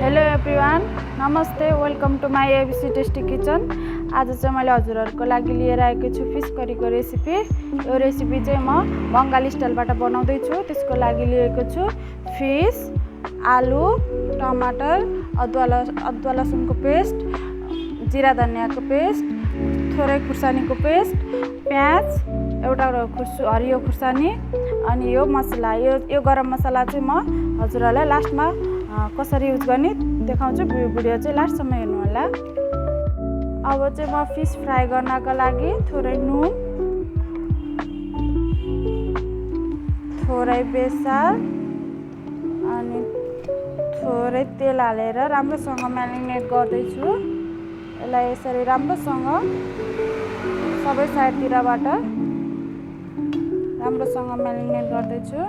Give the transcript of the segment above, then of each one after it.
Hello everyone, नमस्ते, welcome to my ABC tasty kitchen. आज चाहिँ मैले हजुरहरूको लागि लिएर आएको छु फिस करीको रेसिपी। यो रेसिपी चाहिँ म बङ्गाली स्टाइलबाट बनाउँदैछु। त्यसको लागि लिएको छु फिस, आलु, टमाटर, अदुवा लसुनको पेस्ट, जिरा धनियाँको पेस्ट, थोरै खुर्सानीको पेस्ट, प्याज, एउटा हरियो खुर्सानी, अनि यो मसला, यो गरम मसला चाहिँ म हजुरहरूलाई लास्टमा कसरी युज गर्ने देखाउँछु। भिडियो चाहिँ लास्टसम्म हेर्नु होला। अब चाहिँ म फिस फ्राई गर्नको लागि थोरै नुन, थोरै बेसार अनि थोरै तेल हालेर राम्रोसँग म्यारिनेट गर्दैछु। यसलाई यसरी राम्रोसँग सबै साइडतिरबाट राम्रोसँग म्यारिनेट गर्दैछु।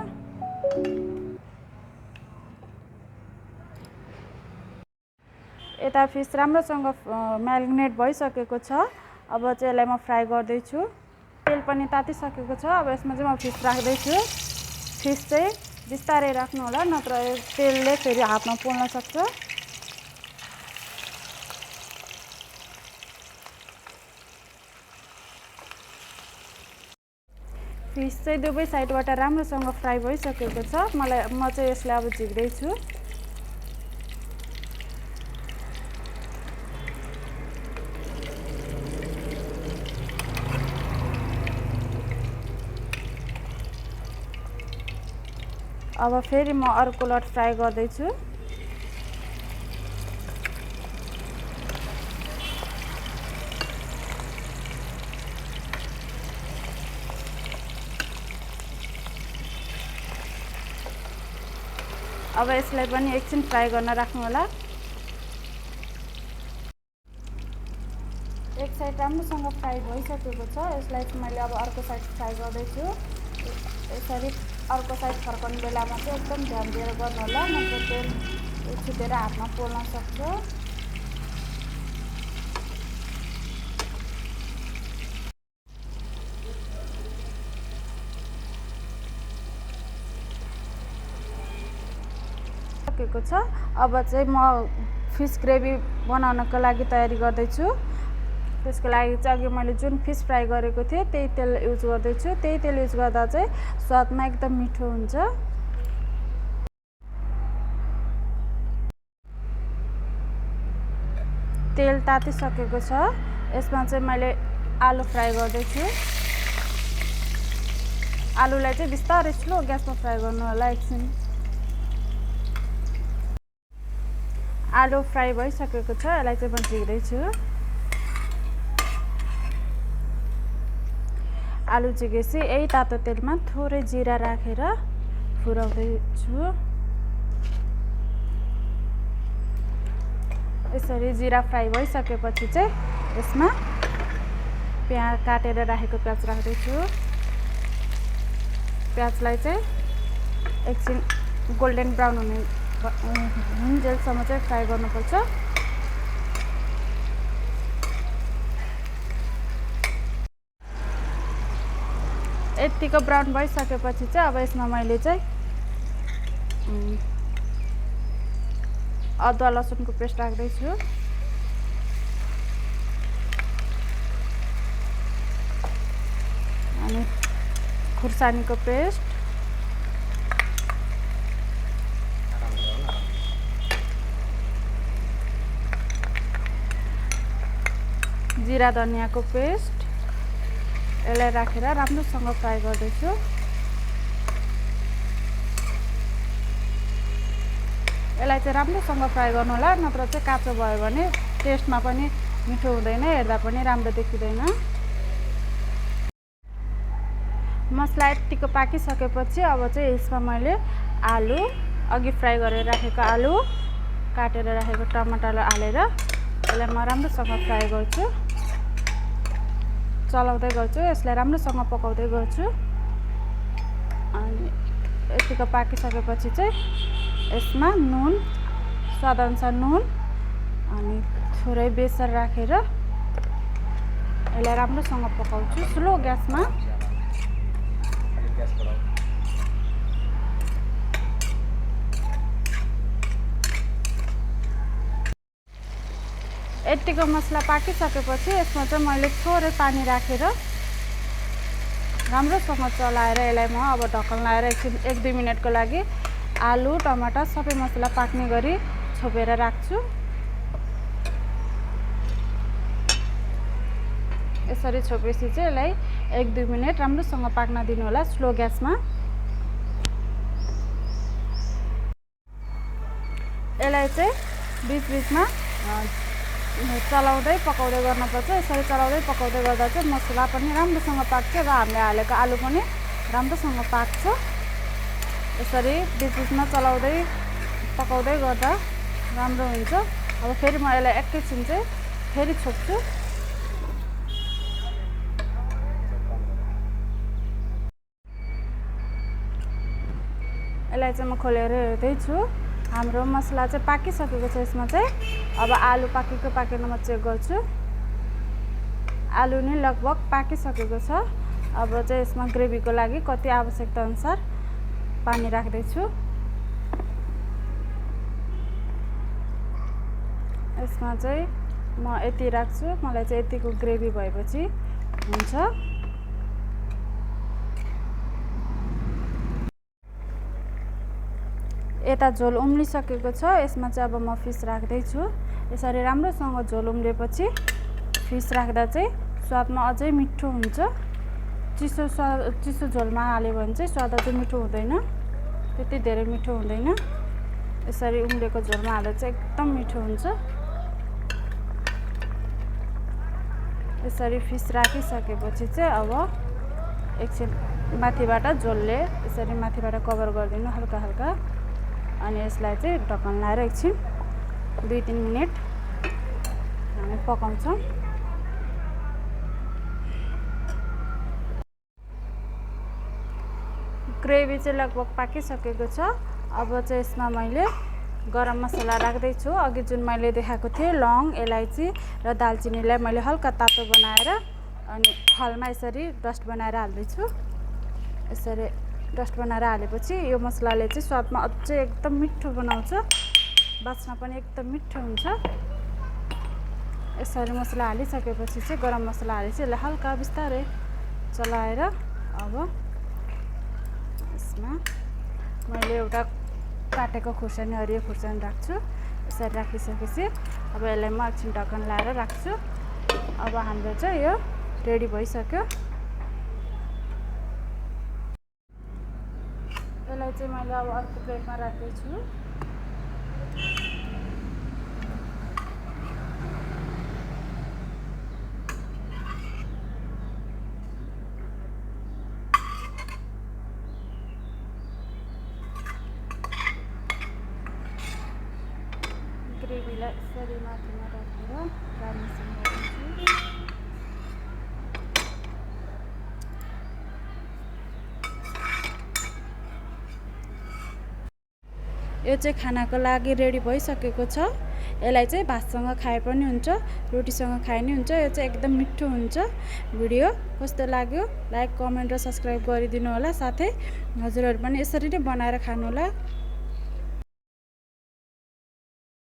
यता फिस राम्रोसँग म्यारिनेट भइसकेको छ। अब चाहिँ यसलाई म फ्राई गर्दैछु। तेल पनि तातिसकेको छ। अब यसमा चाहिँ म फिस राख्दैछु। फिस चाहिँ बिस्तारै राख्नु होला, नत्र तेलले फेरि हातमा पोल्न सक्छ। फिस चाहिँ दुवै साइडबाट राम्रोसँग फ्राई भइसकेको छ। म चाहिँ यसलाई अब झिक्दैछु। अब फेरि म अर्को लट फ्राई गर्दैछु। अब यसलाई पनि एकछिन फ्राई गर्न राख्नु होला। एक साइड राम्रोसँग फ्राई भइसकेको छ। यसलाई चाहिँ मैले अब अर्को साइड फ्राई गर्दैछु। यसरी अर्को साइड फर्काउने बेलामा चाहिँ एकदम ध्यान दिएर गर्नु होला, नत्र तेल छुटेर हातमा पोल्न सक्छ। सकेको छ। अब चाहिँ म फिस ग्रेभी बनाउनको लागि तयारी गर्दैछु। त्यसको लागि चाहिँ अघि मैले जुन फिस फ्राई गरेको थिएँ त्यही तेल युज गर्दैछु। त्यही तेल युज गर्दा चाहिँ स्वादमा एकदम मिठो हुन्छ। तेल तातिसकेको छ। यसमा चाहिँ मैले आलु फ्राई गर्दैछु। आलुलाई चाहिँ बिस्तारै स्लो ग्यासमा फ्राई गर्नु होला। एकछिन आलु फ्राई भइसकेको छ। यसलाई चाहिँ म झिक्दैछु। आलु झिकेपछि यही तातो तेलमा थोरै जिरा राखेर फुराउँदैछु। यसरी जिरा फ्राई भइसकेपछि चाहिँ यसमा प्याज काटेर राखेको प्याज राख्दैछु। प्याजलाई चाहिँ एकछिन गोल्डन ब्राउन हुन्जेलसम्म चाहिँ फ्राई गर्नुपर्छ। यतिको ब्राउन भइसकेपछि चाहिँ अब यसमा मैले चाहिँ अदुवा लसुनको पेस्ट राख्दैछु। अनि खुर्सानीको पेस्ट, जिरा धनियाँको पेस्ट, यसलाई राखेर राम्रोसँग फ्राई गर्दैछु। यसलाई चाहिँ राम्रोसँग फ्राई गर्नु होला, नत्र चाहिँ काँचो भयो भने टेस्टमा पनि मिठो हुँदैन, हेर्दा पनि राम्रो देखिँदैन। मसला यतिको पाकिसकेपछि अब चाहिँ यसमा मैले आलु, अघि फ्राई गरेर राखेको आलु, काटेर राखेको टमाटर हालेर यसलाई म राम्रोसँग फ्राई गर्छु। चलाउँदै गर्छु, यसलाई राम्रोसँग पकाउँदै गर्छु। अनि यतिको पाकिसकेपछि चाहिँ यसमा नुन, स्वादअनुसार नुन अनि थोरै बेसार राखेर यसलाई राम्रोसँग पकाउँछु स्लो ग्यासमा। यतिको मसला पाकिसकेपछि यसमा चाहिँ मैले थोरै पानी राखेर राम्रोसँग चलाएर यसलाई म अब ढक्कन लगाएर एकछिन 1-2 मिनेटको लागि आलु टमाटर सबै मसला पाक्ने गरी छोपेर राख्छु। यसरी छोपेपछि चाहिँ यसलाई 1-2 मिनेट राम्रोसँग पाक्न दिनु होला स्लो ग्यासमा। यसलाई चाहिँ बीचबीचमा चलाउँदै पकाउँदै गर्नुपर्छ। यसरी चलाउँदै पकाउँदै गर्दा चाहिँ मसला पनि राम्रोसँग पाक्छ र हामीले हालेको आलु पनि राम्रोसँग पाक्छ। यसरी बीचबीचमा चलाउँदै पकाउँदै गर्दा राम्रो हुन्छ। अब फेरि म यसलाई एकैछिन चाहिँ फेरि छोप्छु। यसलाई चाहिँ म खोलेर हेर्दैछु। हाम्रो मसला चाहिँ पाकिसकेको छ। यसमा चाहिँ अब आलु पाकेको पाकेन म चेक गर्छु। आलु नै लगभग पाकिसकेको छ। अब चाहिँ यसमा ग्रेभीको लागि कति आवश्यकता अनुसार पानी राख्दैछु। यसमा चाहिँ म यति राख्छु। मलाई चाहिँ यतिको ग्रेभी भएपछि हुन्छ। यता झोल उम्लिसकेको छ। यसमा चाहिँ अब म फिस राख्दैछु। यसरी राम्रोसँग झोल उम्लेपछि फिस राख्दा चाहिँ स्वादमा अझै मिठो हुन्छ। चिसो झोलमा हाल्यो भने चाहिँ स्वाद अझै मिठो हुँदैन, त्यति धेरै मिठो हुँदैन। यसरी उम्लेको झोलमा हाल्दा चाहिँ एकदम मिठो हुन्छ। यसरी फिस राखिसकेपछि चाहिँ अब एकछिन माथिबाट झोलले यसरी माथिबाट कभर गरिदिनु हल्का हल्का। अनि यसलाई चाहिँ ढक्कन लगाएर एकछिन 2-3 मिनेट हामी पकाउँछौँ। ग्रेभी चाहिँ लगभग पाकिसकेको छ। अब चाहिँ यसमा मैले गरम मसला राख्दैछु। अघि जुन मैले देखाएको थिएँ लौङ, इलायची र दालचिनीलाई मैले हल्का तातो बनाएर अनि थालमा यसरी डस्ट बनाएर हाल्दैछु। यसरी डस्ट बनाएर हालेपछि यो मसलाले चाहिँ स्वादमा अझै एकदम मिठो बनाउँछ, बास्ना पनि एकदम मिठो हुन्छ। यसरी मसला हालिसकेपछि चाहिँ गरम मसला हालेपछि यसलाई हल्का बिस्तारै चलाएर अब यसमा मैले एउटा काटेको खुर्सानी, हरियो खुर्सानी राख्छु। यसरी राखिसकेपछि अब यसलाई म एकछिन ढक्कन लगाएर राख्छु। अब हाम्रो चाहिँ यो रेडी भइसक्यो। यसलाई चाहिँ मैले अब अर्को प्लेटमा राख्दैछु। ग्रेभीलाई यसरी माथिमा राखेर गार्निसिङ गर्छु। यो चाहिँ खानाको लागि रेडी भइसकेको छ। यसलाई चाहिँ भातसँग खाए पनि हुन्छ, रोटीसँग खाए नि हुन्छ। यो चाहिँ एकदम मिठो हुन्छ। भिडियो कस्तो लाग्यो लाइक, कमेन्ट र सब्स्क्राइब गरिदिनु होला। साथै हजुरहरू पनि यसरी नै बनाएर खानु होला।